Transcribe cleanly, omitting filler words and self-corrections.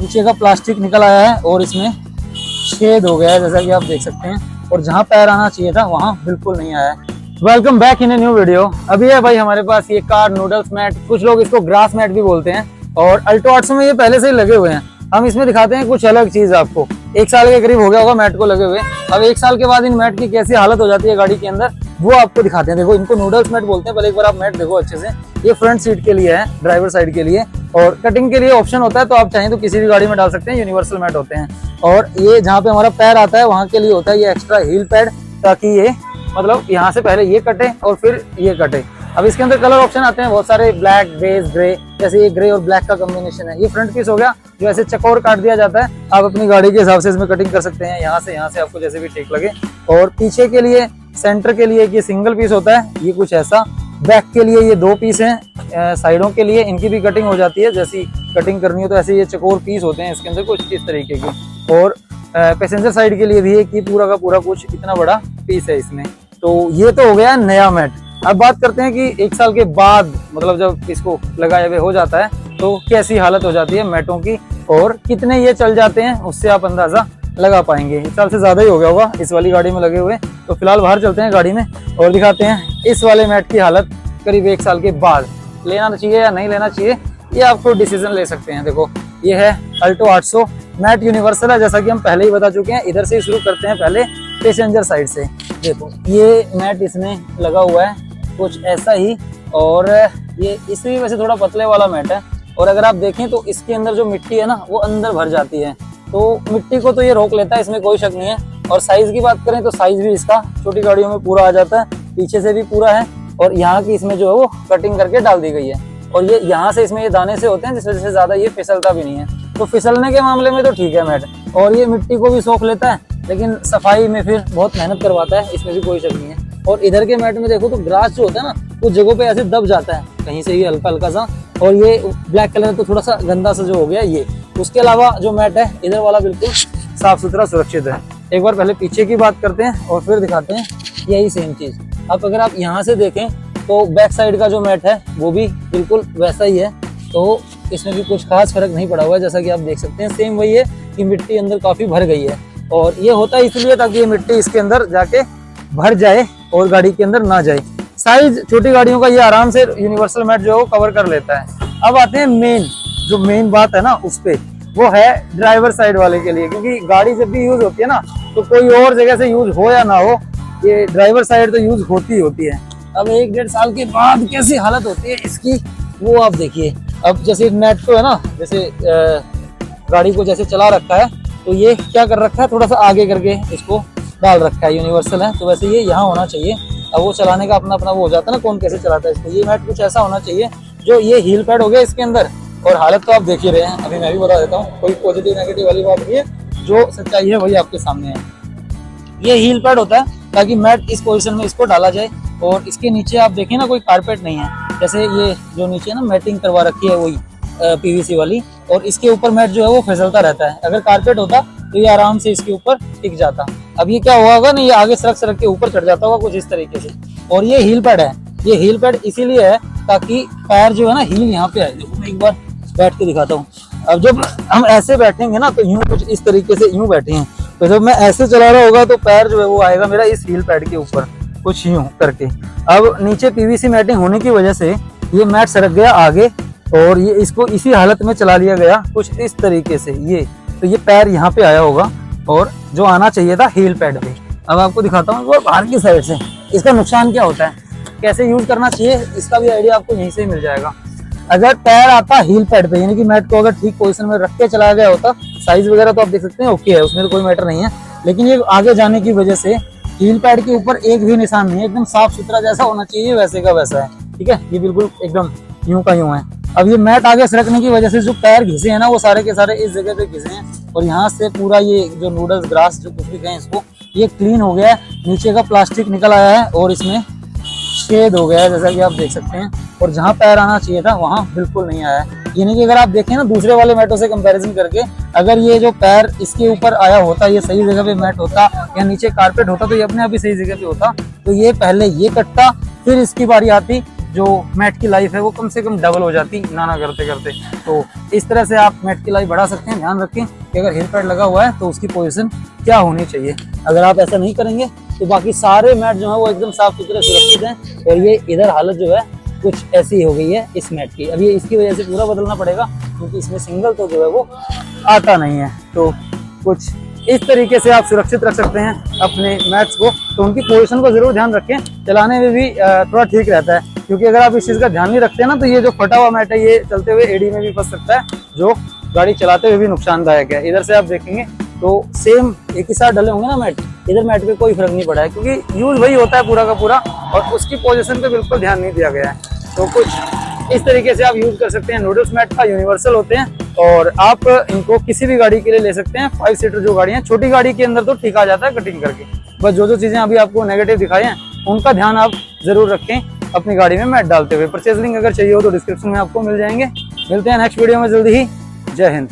नीचे का प्लास्टिक निकल आया है और इसमें छेद हो गया है जैसा कि आप देख सकते हैं, और जहाँ पैर आना चाहिए था वहाँ बिल्कुल नहीं आया है। Welcome back in a new video. अभी है भाई हमारे पास ये कार नूडल्स मैट, कुछ लोग इसको ग्रास मैट भी बोलते हैं, और अल्टो 800 में ये पहले से ही लगे हुए हैं। हम इसमें दिखाते हैं कुछ अलग चीज आपको। 1 साल के करीब हो गया होगा मैट को लगे हुए। अब 1 साल के बाद इन मैट की कैसी हालत हो जाती है गाड़ी के अंदर, वो आपको दिखाते हैं। देखो, इनको नूडल्स मैट बोलते हैं। पहले एक बार आप मैट देखो अच्छे से। ये फ्रंट सीट के लिए है, ड्राइवर साइड के लिए, और कटिंग के लिए ऑप्शन होता है, तो आप चाहें तो किसी भी गाड़ी में डाल सकते हैं। यूनिवर्सल मैट होते हैं। और ये जहाँ पे हमारा पैर आता है वहां के लिए होता है ये एक्स्ट्रा हील पैड, ताकि ये मतलब यहाँ से पहले ये कटे और फिर ये कटे। अब इसके अंदर कलर ऑप्शन आते हैं बहुत सारे, ब्लैक, बेज, ग्रे। जैसे ये ग्रे और ब्लैक का कॉम्बिनेशन है। ये फ्रंट पीस हो गया जो ऐसे चकोर काट दिया जाता है। आप अपनी गाड़ी के हिसाब से इसमें कटिंग कर सकते हैं, यहाँ से आपको जैसे भी ठीक लगे। और पीछे के लिए, सेंटर के लिए ये सिंगल पीस होता है, ये कुछ ऐसा। बैक के लिए ये 2 पीस हैं। साइडों के लिए इनकी भी कटिंग हो जाती है, जैसी कटिंग करनी हो तो ऐसे ये चकोर पीस होते हैं इसके अंदर कुछ इस तरीके के। और पैसेंजर साइड के लिए भी है कि पूरा का पूरा कुछ इतना बड़ा पीस है इसमें। तो ये तो हो गया नया मैट। अब बात करते हैं कि 1 साल के बाद, मतलब जब इसको लगाए हुए हो जाता है तो कैसी हालत हो जाती है मैटों की, और कितने ये चल जाते हैं उससे आप अंदाजा लगा पाएंगे। 1 साल से ज्यादा ही हो गया होगा इस वाली गाड़ी में लगे हुए। तो फिलहाल बाहर चलते हैं गाड़ी में और दिखाते हैं इस वाले मैट की हालत करीब 1 साल के बाद। लेना चाहिए या नहीं लेना चाहिए, ये आपको डिसीजन ले सकते हैं। देखो, ये है अल्टो 800 मैट यूनिवर्सल है, जैसा कि हम पहले ही बता चुके हैं। इधर से शुरू करते हैं पहले पैसेंजर साइड से। देखो, ये मैट इसमें लगा हुआ है कुछ ऐसा ही, और ये इसमें वैसे थोड़ा पतले वाला मैट है। और अगर आप देखें तो इसके अंदर जो मिट्टी है ना, वो अंदर भर जाती है, तो मिट्टी को तो ये रोक लेता है, इसमें कोई शक नहीं है। और साइज की बात करें तो साइज भी इसका छोटी गाड़ियों में पूरा आ जाता है, पीछे से भी पूरा है। और यहाँ की इसमें जो है वो कटिंग करके डाल दी गई है, और ये यहाँ से इसमें ये दाने से होते हैं, जिस वजह से ज्यादा ये फिसलता भी नहीं है। तो फिसलने के मामले में तो ठीक है मैट, और ये मिट्टी को भी सोख लेता है, लेकिन सफाई में फिर बहुत मेहनत करवाता है, इसमें भी कोई शक नहीं है। और इधर के मैट में देखो तो ग्रास जो होता है ना, कुछ जगहों पे ऐसे दब जाता है कहीं से, ये हल्का हल्का सा। और ये ब्लैक कलर तो थोड़ा सा गंदा सा जो हो गया ये। उसके अलावा जो मैट है इधर वाला बिल्कुल साफ सुथरा सुरक्षित है। एक बार पहले पीछे की बात करते हैं और फिर दिखाते हैं यही सेम चीज। अब अगर आप यहाँ से देखें तो बैक साइड का जो मैट है वो भी बिल्कुल वैसा ही है, तो इसमें भी कुछ खास फर्क नहीं पड़ा हुआ है। जैसा कि आप देख सकते हैं, सेम वही है कि मिट्टी अंदर काफी भर गई है, और ये होता है इसलिए ताकि ये मिट्टी इसके अंदर जाके भर जाए और गाड़ी के अंदर ना जाए। साइज छोटी गाड़ियों का ये आराम से यूनिवर्सल मैट जो है वो कवर कर लेता है। अब आते हैं मेन बात है ना उस पे, वो है ड्राइवर साइड वाले के लिए, क्योंकि गाड़ी जब भी यूज होती है ना, तो कोई और जगह से यूज हो या ना हो, ये ड्राइवर साइड तो यूज होती है। अब 1-1.5 साल के बाद कैसी हालत होती है इसकी, वो आप देखिए। अब जैसे मैट को है ना, जैसे गाड़ी को जैसे चला रखा है, तो ये क्या कर रखा है, थोड़ा सा आगे करके इसको डाल रखा है। यूनिवर्सल है तो वैसे ये यहाँ होना चाहिए। अब वो चलाने का अपना अपना वो हो जाता है ना, कौन कैसे चलाता है इसको। ये मैट कुछ ऐसा होना चाहिए जो ये हील पैड हो गया इसके अंदर, और हालत तो आप देख ही रहे हैं। अभी मैं भी बता देता हूँ, कोई पॉजिटिव नेगेटिव वाली बात नहीं है, जो सच्चाई है वही आपके सामने है। ये हील पैड होता है ताकि मैट इस पोजीशन में इसको डाला जाए, और इसके नीचे आप देखें ना कोई कारपेट नहीं है। जैसे ये जो नीचे ना मैटिंग करवा रखी है वही पीवीसी वाली, और इसके ऊपर मैट जो है वो फिसलता रहता है। अगर कारपेट होता तो ये आराम से इसके ऊपर टिक जाता। अब ये क्या हुआ होगा ना, ये आगे सरक के ऊपर चढ़ जाता होगा कुछ इस तरीके से। और ये हील पैड है, ये हील पैड इसीलिए है ताकि पैर जो है ना हील यहाँ पे आए। देखो, मैं एक बार बैठ के दिखाता हूँ। अब जब हम ऐसे बैठेंगे ना, तो यूं कुछ इस तरीके से यूं बैठे हैं, तो जब मैं ऐसे चला रहा होगा तो पैर जो है वो आएगा मेरा इस हील पैड के ऊपर, कुछ यूं करके। अब नीचे पीवीसी मैटिंग होने की वजह से ये मैट सरक गया आगे, और ये इसको इसी हालत में चला लिया गया कुछ इस तरीके से। ये तो ये पैर यहाँ पे आया होगा, और जो आना चाहिए था हील पैड पे। अब आपको दिखाता हूँ वो बाहर की साइड से इसका नुकसान क्या होता है, कैसे यूज करना चाहिए, इसका भी आइडिया आपको यहीं से ही मिल जाएगा। अगर पैर आता हील पैड पे, यानी कि मैट को अगर ठीक पोजीशन में रख के चलाया गया होता, साइज वगैरह तो आप देख सकते हैं ओके है, उसमें तो कोई मैटर नहीं है। लेकिन ये आगे जाने की वजह से हील पैड के ऊपर एक भी निशान नहीं है, एकदम साफ सुथरा जैसा होना चाहिए वैसे का वैसा है। ठीक है, ये बिल्कुल एकदम यूं का यूं है। अब ये मैट आगे सरकने की वजह से जो पैर घिसे हैं ना, वो सारे के सारे इस जगह पे घिसे हैं, और यहाँ से पूरा ये जो नूडल्स ग्रास जो कुछ भी कहें इसको, ये क्लीन हो गया है। नीचे का प्लास्टिक निकल आया है और इसमें छेद हो गया है जैसा कि आप देख सकते हैं, और जहाँ पैर आना चाहिए था वहाँ बिल्कुल नहीं आया है। यानी कि अगर आप देखें ना दूसरे वाले मैटों से कंपैरिजन करके, अगर ये जो पैर इसके ऊपर आया होता, ये सही जगह पे मैट होता या नीचे कारपेट होता, तो ये अपने आप ही सही जगह पे होता। तो ये पहले ये कटता, फिर इसकी बारी आती जो मैट की लाइफ है वो कम से कम डबल हो जाती नाना करते करते। तो इस तरह से आप मैट की लाइफ बढ़ा सकते हैं। ध्यान रखें कि अगर हिल पैड लगा हुआ है तो उसकी पोजीशन क्या होनी चाहिए। अगर आप ऐसा नहीं करेंगे तो बाकी सारे मैट जो है वो एकदम साफ सुथरे सुरक्षित हैं। और ये इधर हालत जो है कुछ ऐसी हो गई है इस मैट की। अब ये इसकी वजह से पूरा बदलना पड़ेगा क्योंकि इसमें सिंगल तो जो है वो आता नहीं है। तो कुछ इस तरीके से आप सुरक्षित रख सकते हैं अपने मैट्स को। तो उनकी पोजीशन को जरूर ध्यान रखें, चलाने में भी थोड़ा ठीक रहता है। क्योंकि अगर आप इस चीज़ का ध्यान नहीं रखते हैं ना तो ये जो फटा हुआ मैट है ये चलते हुए एडी में भी फंस सकता है, जो गाड़ी चलाते हुए भी नुकसानदायक है। इधर से आप देखेंगे तो सेम एक ही साथ डले होंगे ना मैट, इधर मैट पे कोई फर्क नहीं पड़ा है क्योंकि यूज वही होता है पूरा का पूरा और उसकी पोजीशन पे बिल्कुल ध्यान नहीं दिया गया है। तो कुछ इस तरीके से आप यूज कर सकते हैं। नूडल्स मैट का यूनिवर्सल होते हैं और आप इनको किसी भी गाड़ी के लिए ले सकते हैं। 5 सीटर जो गाड़ी है, छोटी गाड़ी के अंदर तो ठीक आ जाता है कटिंग करके। बस जो चीजें अभी आपको नेगेटिव दिखाई हैं उनका ध्यान आप जरूर रखें अपनी गाड़ी में मैट डालते हुए। परचेज लिंक अगर चाहिए हो तो डिस्क्रिप्शन में आपको मिल जाएंगे। मिलते हैं नेक्स्ट वीडियो में जल्दी ही। जय हिंद।